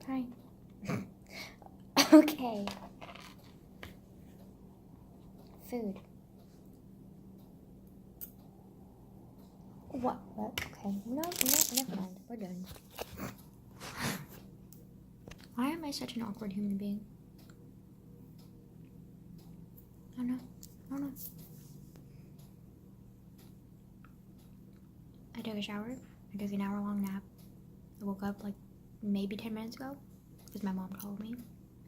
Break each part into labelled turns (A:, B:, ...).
A: Hi. Okay. Food. What? Okay. No, never mind. We're done. Why am I such an awkward human being? I don't know. I took a shower. I took an hour-long nap. I woke up like maybe 10 minutes ago because my mom called me.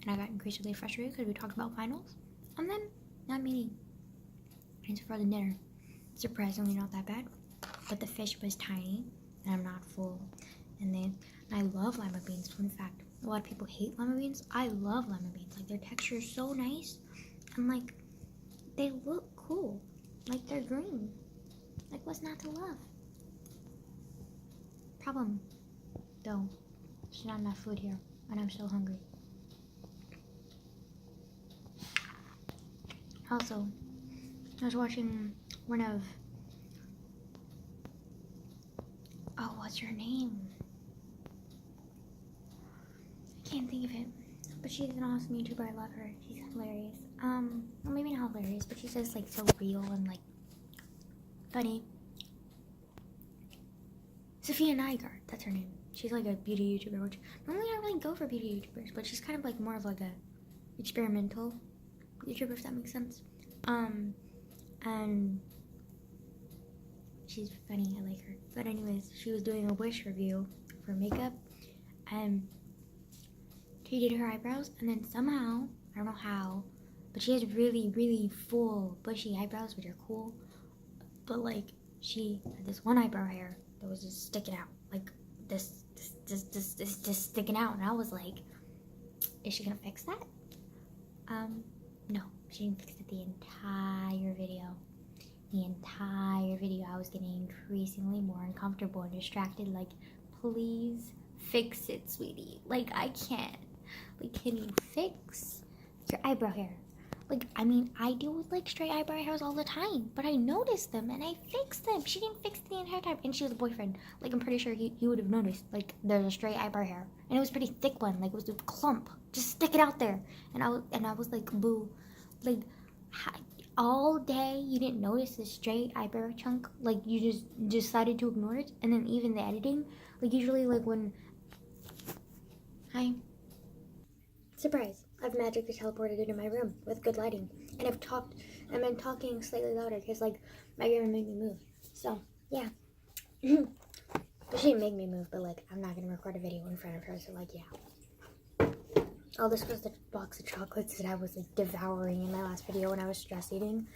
A: And I got increasingly frustrated because we talked about finals. And then, not meeting. And it's frozen dinner. Surprisingly not that bad. But the fish was tiny and I'm not full. And then, I love lima beans. Fun fact, a lot of people hate lima beans. I love lima beans. Like, their texture is so nice. And like, they look cool. Like, they're green. Like, what's not to love? Problem, though, there's not enough food here. And I'm so hungry. Also, I was watching one of... Oh, what's her name? I can't think of it. But she's an awesome YouTuber. I love her. She's hilarious. Well, maybe not hilarious, but she's just like so real and like funny. Sophia Nygaard, that's her name. She's like a beauty YouTuber, which normally I don't really go for beauty YouTubers, but she's kind of like more of like a experimental YouTuber, if that makes sense. And she's funny. I like her. But anyways, she was doing a Wish review for makeup, and she did her eyebrows, and then somehow, I don't know how, but she has really, really full, bushy eyebrows, which are cool. But like, she had this one eyebrow hair that was just sticking out, like this just sticking out, and I was like, is she gonna fix that? No, she didn't fix it the entire video. The entire video, I was getting increasingly more uncomfortable and distracted. Like, please fix it, sweetie. Like, I can't. Like, can you fix your eyebrow hair? Like, I mean, I deal with like straight eyebrow hairs all the time, but I noticed them and I fixed them. She didn't fix it the entire time, and she was a boyfriend. Like, I'm pretty sure he would have noticed. Like, there's a straight eyebrow hair, and it was a pretty thick one. Like, it was a clump, just stick it out there. And I was like, boo, like, all day you didn't notice the straight eyebrow chunk. Like, you just decided to ignore it. And then even the editing, like, usually like when, hi, surprise, I've magically teleported into my room with good lighting, and I've been talking slightly louder because like my grandma made me move. So yeah. But she didn't make me move, but like, I'm not gonna record a video in front of her, so like, yeah. Oh, this was the box of chocolates that I was like devouring in my last video when I was stress eating.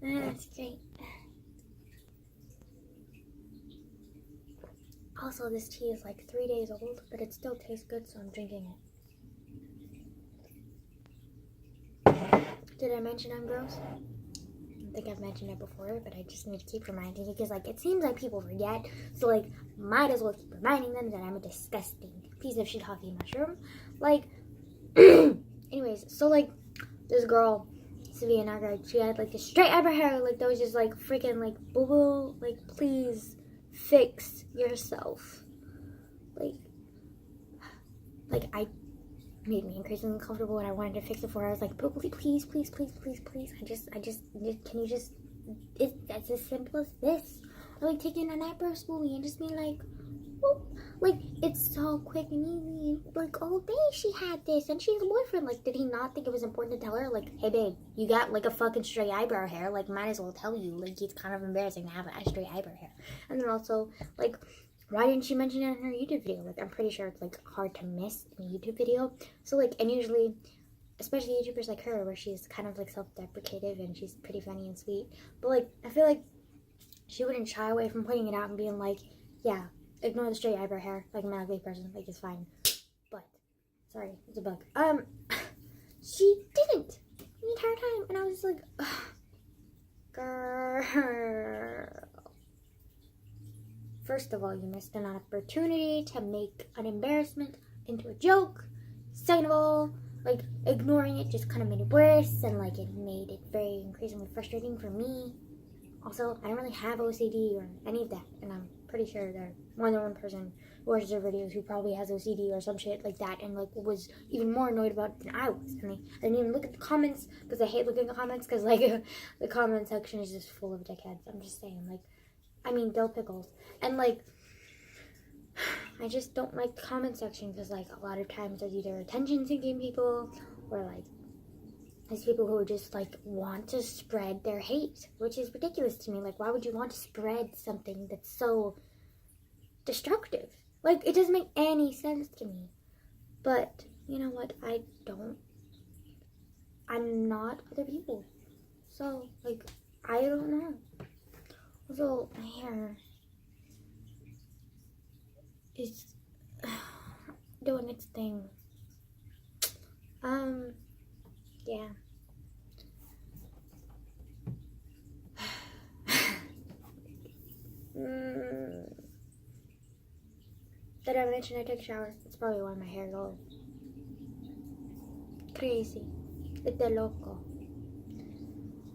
A: That's great. Also, this tea is like 3 days old, but it still tastes good, so I'm drinking it. Did I mention I'm gross? I don't think I've mentioned it before, but I just need to keep reminding you because like, it seems like people forget, so like, might as well keep reminding them that I'm a disgusting piece of shiitake mushroom. Like, anyways, so like, this girl, Sophia Nygaard, she had like this straight eyebrow hair, like that was just like freaking like, boo boo, like, please fix yourself. Like I made me increasingly uncomfortable, and I wanted to fix it for her. I was like, please, I just, can you just, that's as simple as this. Or like taking an eyebrow spoolie and just being like, whoop. Like, it's so quick and easy. Like, all day she had this, and she has a boyfriend. Like, did he not think it was important to tell her? Like, hey babe, you got like a fucking straight eyebrow hair. Like, might as well tell you. Like, it's kind of embarrassing to have a straight eyebrow hair. And then also, like, why didn't she mention it in her YouTube video? Like, I'm pretty sure it's like hard to miss in a YouTube video. So like, and usually, especially YouTubers like her, where she's kind of like self-deprecative and she's pretty funny and sweet, but like, I feel like she wouldn't shy away from pointing it out and being like, yeah, ignore the straight eyebrow hair, like, I'm an ugly person, like, it's fine. But sorry, it's a bug. She didn't the entire time, and I was just like, ugh, girl. First of all, you missed an opportunity to make an embarrassment into a joke. Second of all, like, ignoring it just kind of made it worse, and like, it made it very increasingly frustrating for me. Also, I don't really have OCD or any of that, and I'm pretty sure that more than one person who watches their videos who probably has OCD or some shit like that and like was even more annoyed about it than I was. And I didn't even look at the comments because I hate looking at the comments because like the comment section is just full of dickheads. I'm just saying, like, I mean, dill pickles. And like, I just don't like the comment section because like a lot of times there's either attention-seeking people or like there's people who just like want to spread their hate, which is ridiculous to me. Like, why would you want to spread something that's so destructive? Like, it doesn't make any sense to me. But you know what? I'm not other people. So like, I don't know. Also, my hair is doing its thing. Yeah. Did I mention I took a shower? That's probably why my hair is all crazy. De loco.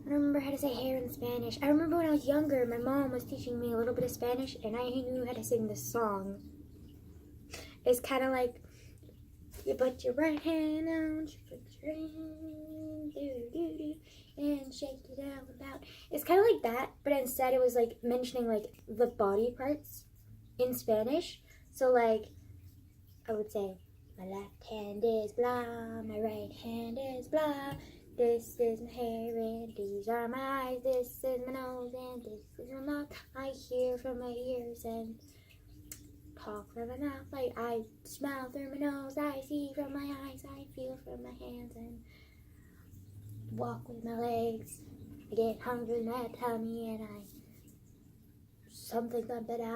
A: I don't remember how to say hair in Spanish. I remember when I was younger, my mom was teaching me a little bit of Spanish, and I knew how to sing this song. It's kind of like, you put your right hand out, you put your hand, do, and shake it out about. It's kind of like that, but instead it was like mentioning like the body parts in Spanish. So like, I would say, my left hand is blah, my right hand is blah. This is my hair and these are my eyes. This is my nose and this is my mouth. I hear from my ears and talk from my mouth. Like I smell through my nose. I see from my eyes. I feel from my hands and walk with my legs. I get hungry in my tummy and I something da da da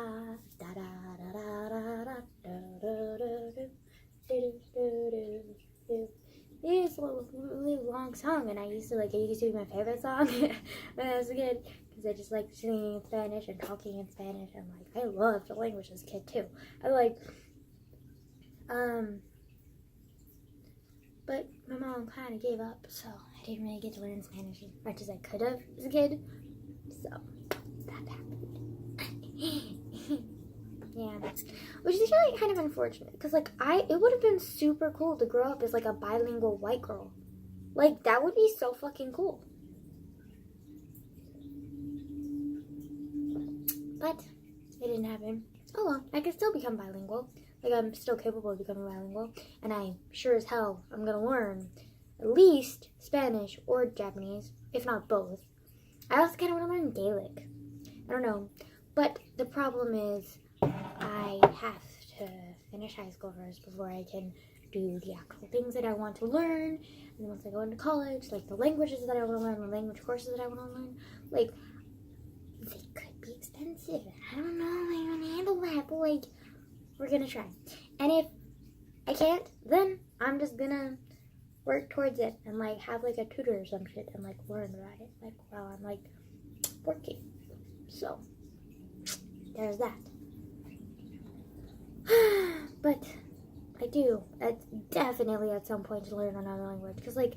A: da da da da da da da. It's a really long song, and it used to be my favorite song when I was a kid, because I just liked singing in Spanish and talking in Spanish, and like, I loved the language as a kid too. But my mom kind of gave up, so I didn't really get to learn Spanish as much as I could have as a kid, so that happened. Yeah, which is really kind of unfortunate, because like it would have been super cool to grow up as like a bilingual white girl. Like, that would be so fucking cool. But it didn't happen. Oh well, I can still become bilingual. Like, I'm still capable of becoming bilingual, and I sure as hell I'm gonna learn at least Spanish or Japanese, if not both. I also kind of want to learn Gaelic. I don't know, but the problem is I have to finish high school first before I can do the actual things that I want to learn. And once I go into college, like the languages that I want to learn, the language courses that I want to learn, like, they could be expensive. I don't know how I'm gonna handle that, but like, we're gonna try. And if I can't, then I'm just gonna work towards it and like have like a tutor or some shit and like learn about it like while I'm like working. So there's that. But I do definitely at some point to learn another language, because like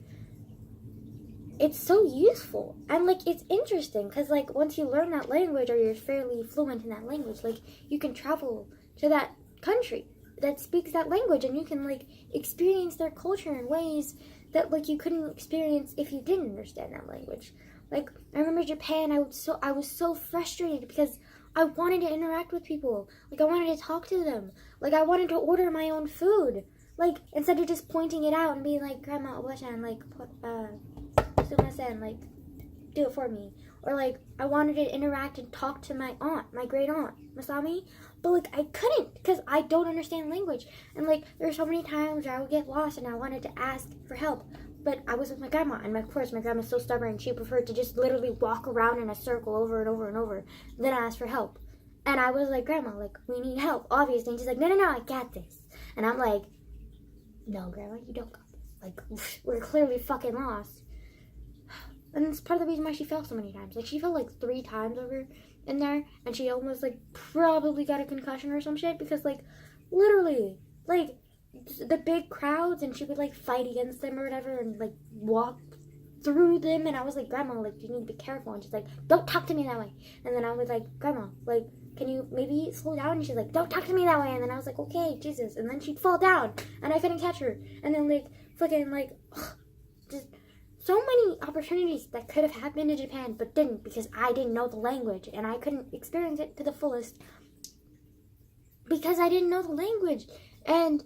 A: it's so useful and like it's interesting, because like once you learn that language or you're fairly fluent in that language, like you can travel to that country that speaks that language and you can like experience their culture in ways that like you couldn't experience if you didn't understand that language. Like, I remember Japan, I was so frustrated because I wanted to interact with people. Like, I wanted to talk to them. Like, I wanted to order my own food. Like, instead of just pointing it out and being like, Grandma, Obashan, like, sumasen, like, do it for me. Or, like, I wanted to interact and talk to my aunt, my great aunt, Masami. But, like, I couldn't because I don't understand language. And, like, there were so many times where I would get lost and I wanted to ask for help. But I was with my grandma, and of course my grandma's so stubborn, she preferred to just literally walk around in a circle over and over and over, then ask for help. And I was like, Grandma, like, we need help, obviously. And she's like, no, I got this. And I'm like, no, Grandma, you don't got this. Like, we're clearly fucking lost. And it's part of the reason why she fell so many times. Like, she fell like 3 times over in there, and she almost like probably got a concussion or some shit, because like, literally, like, the big crowds, and she would like fight against them or whatever and like walk through them, and I was like, Grandma, like, you need to be careful. And she's like, don't talk to me that way. And then I was like, Grandma, like, can you maybe slow down? And she's like, don't talk to me that way. And then I was like, okay, Jesus. And then she'd fall down, and I couldn't catch her. And then, like, fucking, like, just so many opportunities that could have happened in Japan, but didn't, because I didn't know the language, and I couldn't experience it to the fullest because I didn't know the language. And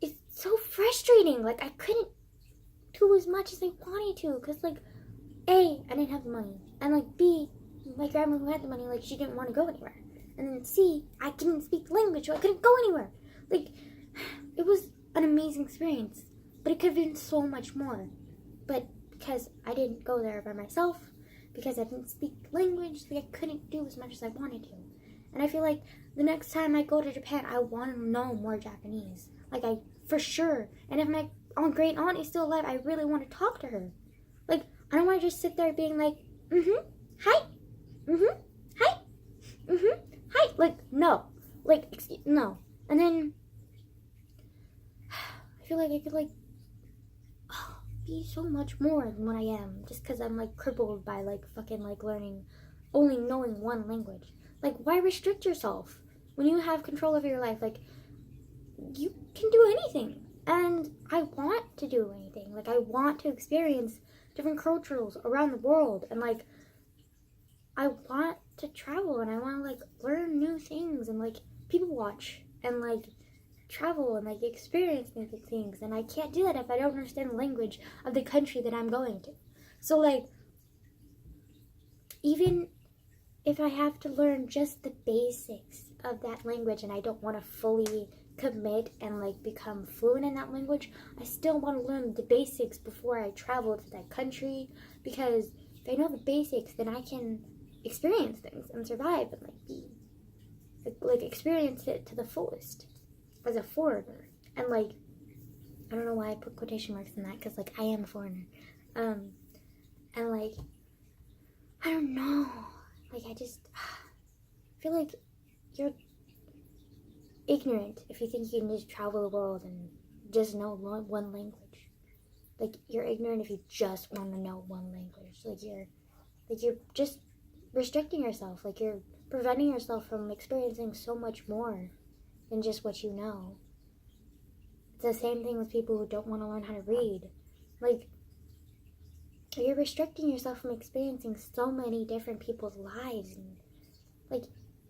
A: it's so frustrating. Like, I couldn't do as much as I wanted to, because, like, A, I didn't have the money, and, like, B, my grandma who had the money, like, she didn't want to go anywhere. And then C, I didn't speak the language, so I couldn't go anywhere. Like, it was an amazing experience, but it could have been so much more. But because I didn't go there by myself, because I didn't speak the language, like, I couldn't do as much as I wanted to. And I feel like the next time I go to Japan, I want to know more Japanese. Like, I, for sure. And if my great aunt is still alive, I really want to talk to her. Like, I don't want to just sit there being like, hi, hi, hi. Like, no. Like, no. And then, I feel like I could, like, be so much more than what I am, just because I'm, like, crippled by, like, fucking, like, only knowing one language. Like, why restrict yourself when you have control over your life? Like, you can do anything, and I want to do anything. Like, I want to experience different cultures around the world, and, like, I want to travel, and I want to, like, learn new things, and, like, people watch, and, like, travel, and, like, experience new things. And I can't do that if I don't understand the language of the country that I'm going to. So, like, even if I have to learn just the basics of that language, and I don't want to fully commit and, like, become fluent in that language, I still want to learn the basics before I travel to that country, because if I know the basics, then I can experience things and survive and, like, be, like, experience it to the fullest as a foreigner. And, like, I don't know why I put quotation marks in that, because, like, I am a foreigner. And, like, I don't know. Like, I just feel like you're ignorant if you think you can just travel the world and just know one language. Like, you're ignorant if you just want to know one language. Like, you're just restricting yourself. Like, you're preventing yourself from experiencing so much more than just what you know. It's the same thing with people who don't want to learn how to read. Like, you're restricting yourself from experiencing so many different people's lives. And, like,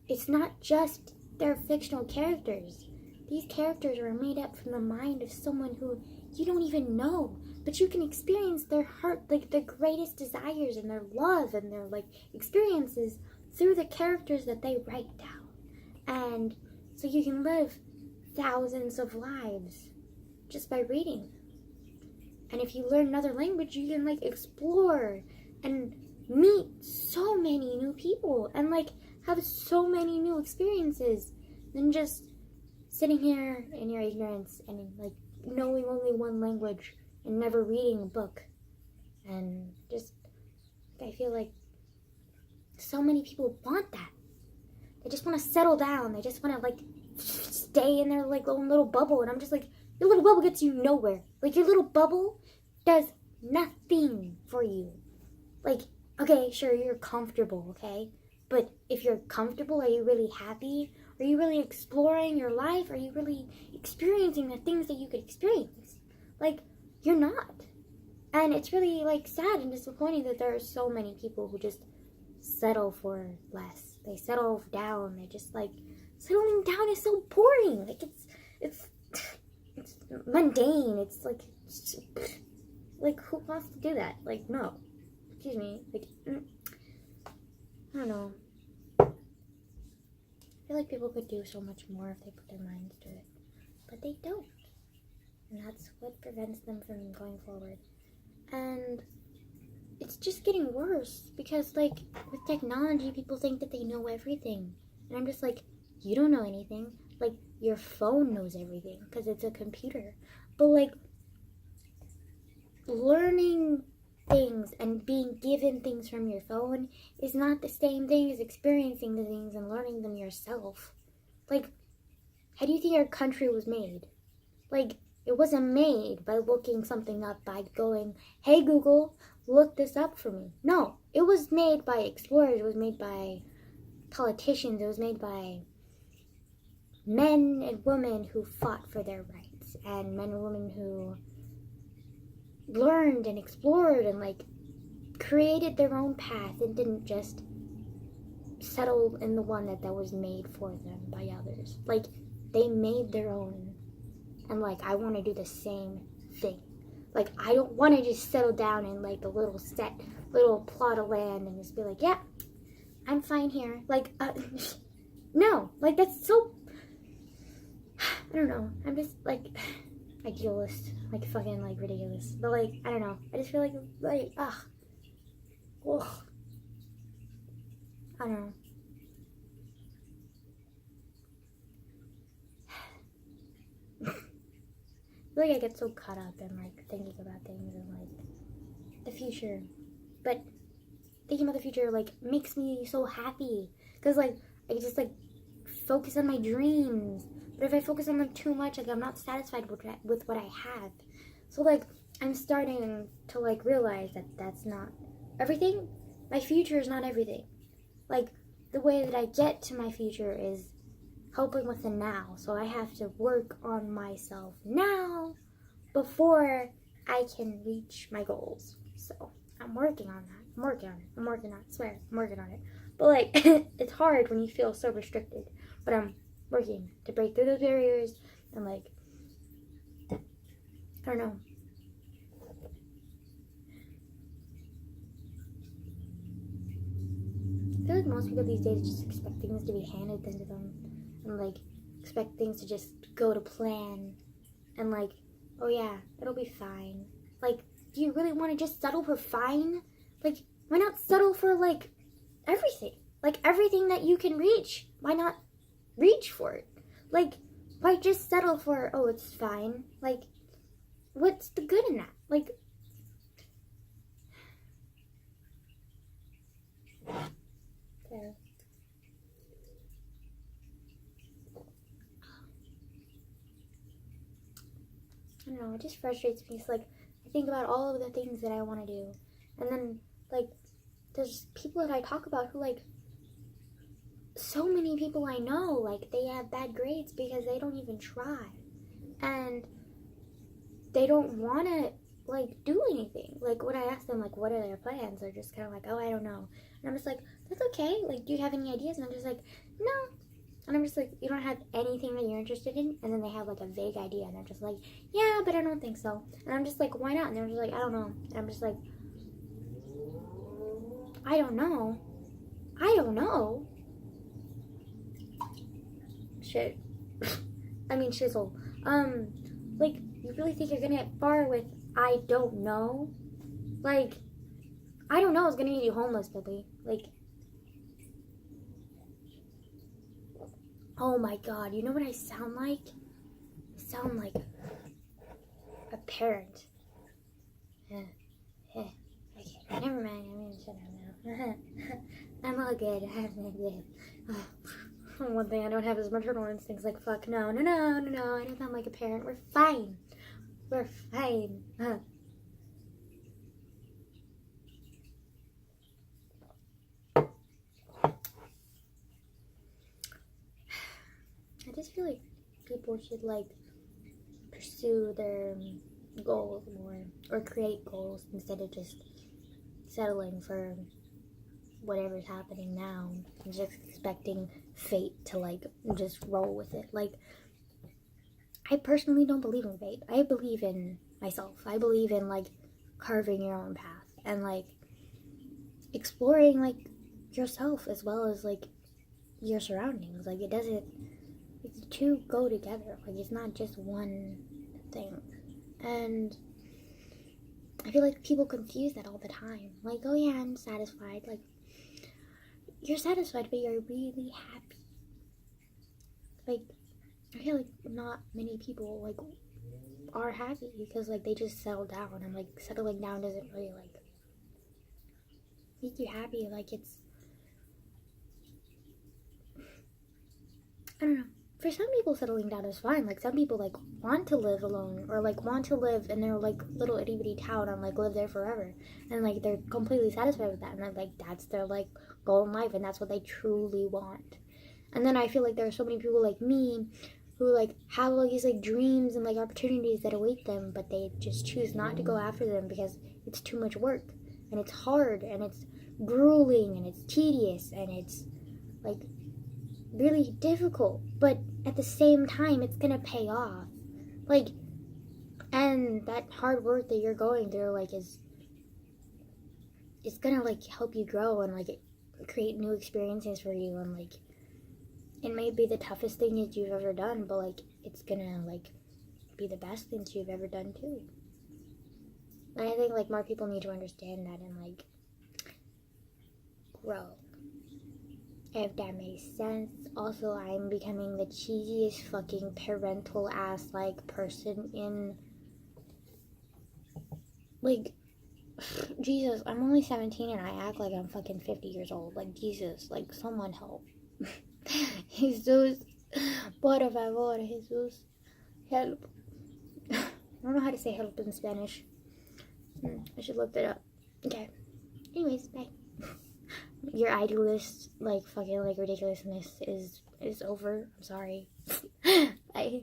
A: it's not just their fictional characters. These characters are made up from the mind of someone who you don't even know, but you can experience their heart, like, their greatest desires and their love and their, like, experiences through the characters that they write down. And so you can live thousands of lives just by reading. And if you learn another language, you can, like, explore and meet so many new people and, like, have so many new experiences than just sitting here in your ignorance and, like, knowing only one language and never reading a book. And just, I feel like so many people want that. They just want to settle down. They just want to, like, stay in their, like, own little bubble. And I'm just like, your little bubble gets you nowhere. Like, your little bubble does nothing for you. Like, okay, sure, you're comfortable, okay? But if you're comfortable, are you really happy? Are you really exploring your life? Are you really experiencing the things that you could experience? Like, you're not. And it's really, like, sad and disappointing that there are so many people who just settle for less. They settle down. They just, like, settling down is so boring. Like, it's mundane. It's, like, who wants to do that? Like, no. Excuse me. Like, I don't know. I feel like people could do so much more if they put their minds to it. But they don't. And that's what prevents them from going forward. And it's just getting worse because, like, with technology, people think that they know everything. And I'm just like, you don't know anything. Like, your phone knows everything because it's a computer. But, like, learning things and being given things from your phone is not the same thing as experiencing the things and learning them yourself. Like, how do you think our country was made? Like, it wasn't made by looking something up, by going, hey Google, look this up for me. No, it was made by explorers. It was made by politicians. It was made by men and women who fought for their rights, and men and women who learned and explored and like created their own path and didn't just settle in the one that was made for them by others. Like, they made their own, and like, I want to do the same thing. Like, I don't want to just settle down in like the little plot of land and just be like, yeah, I'm fine here. Like, no, like, that's so, I don't know, I'm just like idealist, like fucking like ridiculous, but like, I don't know, I just feel like ugh, I don't know. I feel like I get so caught up in like thinking about things and like the future, but thinking about the future like makes me so happy, because like I just like focus on my dreams. But if I focus on them too much, like I'm not satisfied with what I have. So like I'm starting to like realize that that's not everything. My future is not everything. Like, the way that I get to my future is helping with the now. So I have to work on myself now before I can reach my goals. So I'm working on that. I'm working on it. I swear, I'm working on it. But like, it's hard when you feel so restricted. But I'm working to break through those barriers and like, I don't know. I feel like most people these days just expect things to be handed to them and like expect things to just go to plan and like, oh yeah, it'll be fine. Like, do you really want to just settle for fine? Like, why not settle for like everything? Like, everything that you can reach. Why not reach for it? Like, why just settle for, oh, it's fine? Like, what's the good in that? Like, okay. I don't know, it just frustrates me. It's like, I think about all of the things that I want to do. And then, like, there's people that I talk about who, like, so many people I know, like, they have bad grades because they don't even try. And they don't want to, like, do anything. Like, when I ask them, like, what are their plans, they're just kind of like, oh, I don't know. And I'm just like, that's okay. Like, do you have any ideas? And I'm just like, no. And I'm just like, you don't have anything that you're interested in? And then they have, like, a vague idea. And they're just like, yeah, but I don't think so. And I'm just like, why not? And they're just like, I don't know. And I'm just like, I don't know. I don't know. Shit. I mean, shizzle. Like, you really think you're gonna get far with I don't know? Like, I don't know is gonna make you homeless, baby. Like, oh my god, you know what I sound like? I sound like a parent. Okay, never mind, I'm gonna shut up now. I'm all good, I'm good. One thing I don't have is maternal instincts. Like, fuck, no, I don't sound like a parent. We're fine. We're fine. I just feel like people should, like, pursue their goals more, or create goals instead of just settling for whatever's happening now and just expecting fate to, like, just roll with it. Like, I personally don't believe in fate. I believe in myself. I believe in, like, carving your own path and, like, exploring, like, yourself as well as, like, your surroundings. Like, the two go together. Like, it's not just one thing. And I feel like people confuse that all the time. Like, oh yeah, I'm satisfied. Like, you're satisfied, but you're really happy. Like, I feel like not many people, like, are happy because, like, they just settle down. And, like, settling down doesn't really, like, make you happy. Like, it's, I don't know. For some people, settling down is fine. Like, some people, like, want to live alone or, like, want to live in their, like, little itty-bitty town and, like, live there forever. And, like, they're completely satisfied with that. And, like, that's their, like, goal in life, and that's what they truly want. And then I feel like there are so many people like me who like have all these like dreams and like opportunities that await them, but they just choose not to go after them because it's too much work, and it's hard, and it's grueling, and it's tedious, and it's like really difficult. But at the same time, it's gonna pay off. Like, and that hard work that you're going through, like, is it's gonna like help you grow and like create new experiences for you, and like it may be the toughest thing that you've ever done, but like it's gonna like be the best things you've ever done too. And I think like more people need to understand that and like grow, if that makes sense. Also, I'm becoming the cheesiest fucking parental ass like person in like Jesus, I'm only 17 and I act like I'm fucking 50 years old. Like, Jesus, like, someone help. Jesus, por favor, Jesus, help. I don't know how to say help in Spanish. I should look that up. Okay. Anyways, bye. Your idealist, like, fucking, like, ridiculousness is over. I'm sorry. Bye.